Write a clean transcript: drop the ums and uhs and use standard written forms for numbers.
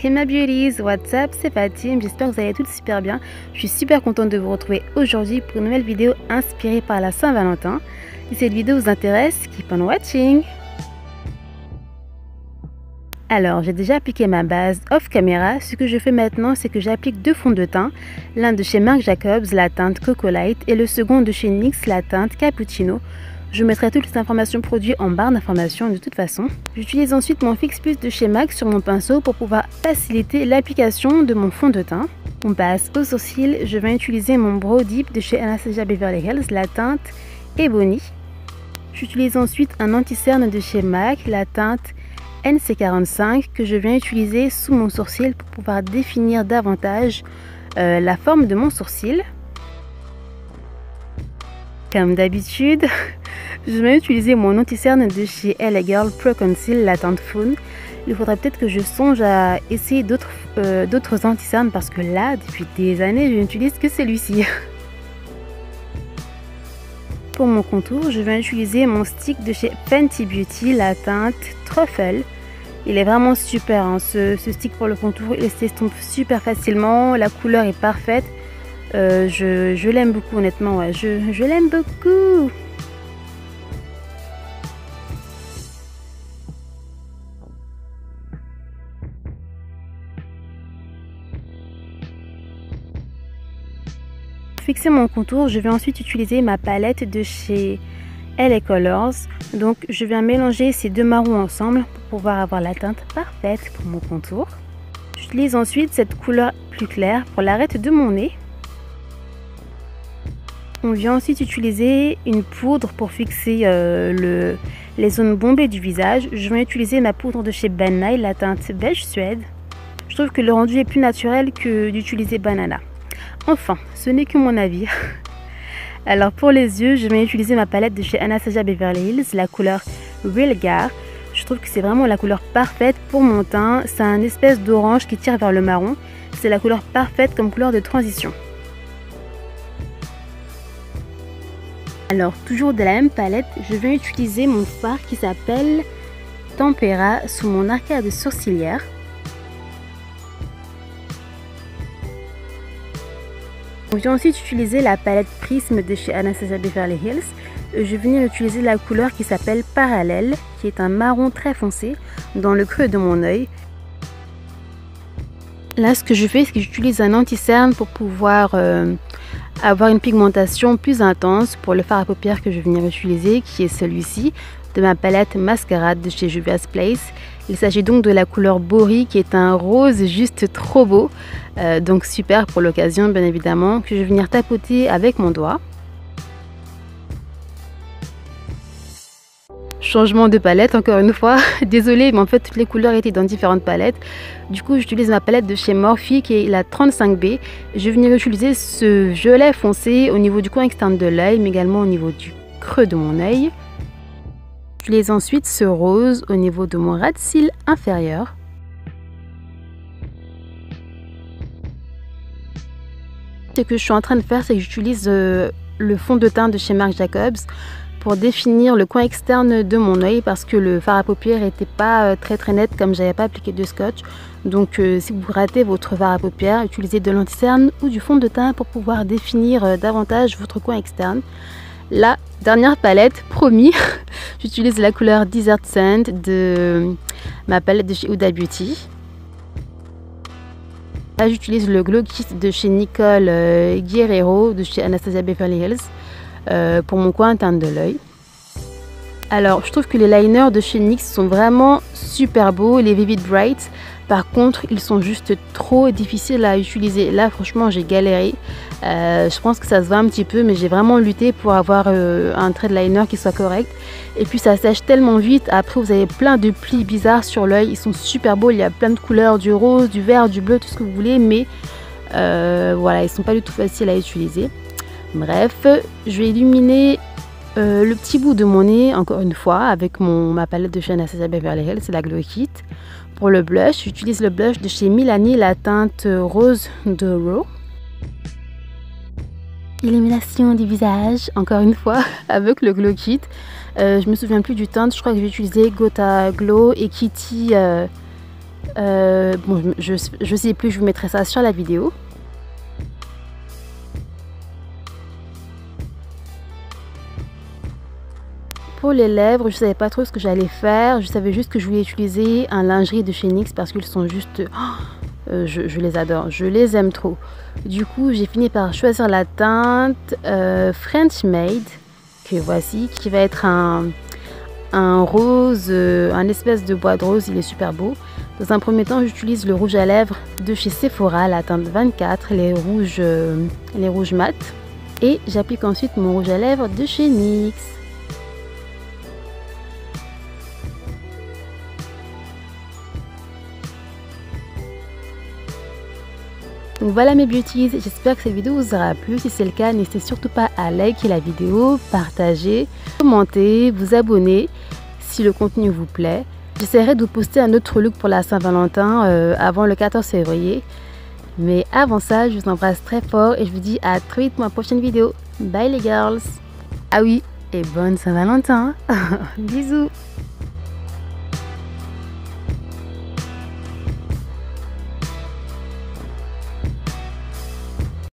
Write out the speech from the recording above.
Hey my beauties, what's up, c'est Fatim, j'espère que vous allez toutes super bien. Je suis super contente de vous retrouver aujourd'hui pour une nouvelle vidéo inspirée par la Saint-Valentin. Si cette vidéo vous intéresse, keep on watching. Alors, j'ai déjà appliqué ma base off caméra. Ce que je fais maintenant, c'est que j'applique deux fonds de teint. L'un de chez Marc Jacobs, la teinte Coco Light, et le second de chez NYX, la teinte Cappuccino. Je mettrai toutes les informations produits en barre d'informations de toute façon. J'utilise ensuite mon Fix Plus de chez MAC sur mon pinceau pour pouvoir faciliter l'application de mon fond de teint. On passe aux sourcils. Je vais utiliser mon Brow Dip de chez Anastasia Beverly Hills, la teinte Ebony. J'utilise ensuite un anti-cerne de chez MAC, la teinte NC45, que je viens utiliser sous mon sourcil pour pouvoir définir davantage la forme de mon sourcil. Comme d'habitude, je vais utiliser mon anti-cerne de chez LA Girl Pro Conceal, la teinte Faune. Il faudrait peut-être que je songe à essayer d'autres anti-cernes parce que là, depuis des années, je n'utilise que celui-ci. Pour mon contour, je vais utiliser mon stick de chez Fenty Beauty, la teinte Truffle. Il est vraiment super, hein, ce stick pour le contour, il s'estompe super facilement, la couleur est parfaite. Je l'aime beaucoup honnêtement, ouais, je l'aime beaucoup. Pour fixer mon contour, je vais ensuite utiliser ma palette de chez LA Colors. Donc je viens mélanger ces deux marrons ensemble pour pouvoir avoir la teinte parfaite pour mon contour. J'utilise ensuite cette couleur plus claire pour l'arête de mon nez. On vient ensuite utiliser une poudre pour fixer les zones bombées du visage. Je vais utiliser ma poudre de chez Ben Nye, la teinte beige suède. Je trouve que le rendu est plus naturel que d'utiliser Banana. Enfin, ce n'est que mon avis. Alors pour les yeux, je vais utiliser ma palette de chez Anastasia Beverly Hills, la couleur Real Gar. Je trouve que c'est vraiment la couleur parfaite pour mon teint. C'est un espèce d'orange qui tire vers le marron. C'est la couleur parfaite comme couleur de transition. Alors, toujours de la même palette, je vais utiliser mon fard qui s'appelle Tempera sous mon arcade sourcilière. Je vais ensuite utiliser la palette Prisme de chez Anastasia Beverly Hills. Je vais venir utiliser la couleur qui s'appelle Parallèle, qui est un marron très foncé dans le creux de mon œil. Là, ce que je fais, c'est que j'utilise un anti-cerne pour pouvoir avoir une pigmentation plus intense pour le fard à paupières que je vais venir utiliser, qui est celui-ci, de ma palette Mascarade de chez Juvia's Place. Il s'agit donc de la couleur Bori, qui est un rose juste trop beau, donc super pour l'occasion bien évidemment, que je vais venir tapoter avec mon doigt. Changement de palette encore une fois, désolée mais en fait toutes les couleurs étaient dans différentes palettes. Du coup j'utilise ma palette de chez Morphe qui est la 35B. Je vais venir utiliser ce violet foncé au niveau du coin externe de l'œil mais également au niveau du creux de mon œil. J'utilise ensuite ce rose au niveau de mon ras de cils inférieur. Ce que je suis en train de faire, c'est que j'utilise le fond de teint de chez Marc Jacobs pour définir le coin externe de mon œil parce que le fard à paupières n'était pas très net comme j'avais pas appliqué de scotch. Donc si vous ratez votre fard à paupières, utilisez de l'anti-cerne ou du fond de teint pour pouvoir définir davantage votre coin externe. La dernière palette, promis, j'utilise la couleur Desert Sand de ma palette de chez Huda Beauty. Là j'utilise le Glow Kit de chez Nicole Guerrero de chez Anastasia Beverly Hills pour mon coin interne de l'œil. Alors je trouve que les liners de chez NYX sont vraiment super beaux, les Vivid Bright. Par contre ils sont juste trop difficiles à utiliser. Là franchement j'ai galéré. Je pense que ça se voit un petit peu mais j'ai vraiment lutté pour avoir un trait de liner qui soit correct. Et puis ça sèche tellement vite. Après vous avez plein de plis bizarres sur l'œil. Ils sont super beaux, il y a plein de couleurs, du rose, du vert, du bleu, tout ce que vous voulez. Mais voilà, ils sont pas du tout faciles à utiliser. Bref, je vais illuminer le petit bout de mon nez encore une fois avec ma palette de chez Anastasia Beverly Hills, c'est la Glow Kit. Pour le blush, j'utilise le blush de chez Milani, la teinte rose de Raw. Illumination du visage, encore une fois, avec le Glow Kit. Je me souviens plus du teint, je crois que j'ai utilisé Gotha Glow et Kitty Bon, je sais plus, je vous mettrai ça sur la vidéo. Pour les lèvres, je savais pas trop ce que j'allais faire. Je savais juste que je voulais utiliser un lingerie de chez NYX parce qu'ils sont juste... je les adore, je les aime trop. Du coup, j'ai fini par choisir la teinte French Made, que voici, qui va être un rose, un espèce de bois de rose, il est super beau. Dans un premier temps, j'utilise le rouge à lèvres de chez Sephora, la teinte 24, les rouges mat. Et j'applique ensuite mon rouge à lèvres de chez NYX. Donc voilà mes beauties, j'espère que cette vidéo vous aura plu. Si c'est le cas, n'hésitez surtout pas à liker la vidéo, partager, commenter, vous abonner si le contenu vous plaît. J'essaierai de vous poster un autre look pour la Saint-Valentin avant le 14 février. Mais avant ça, je vous embrasse très fort et je vous dis à très vite pour ma prochaine vidéo. Bye les girls. Ah oui, et bonne Saint-Valentin. Bisous.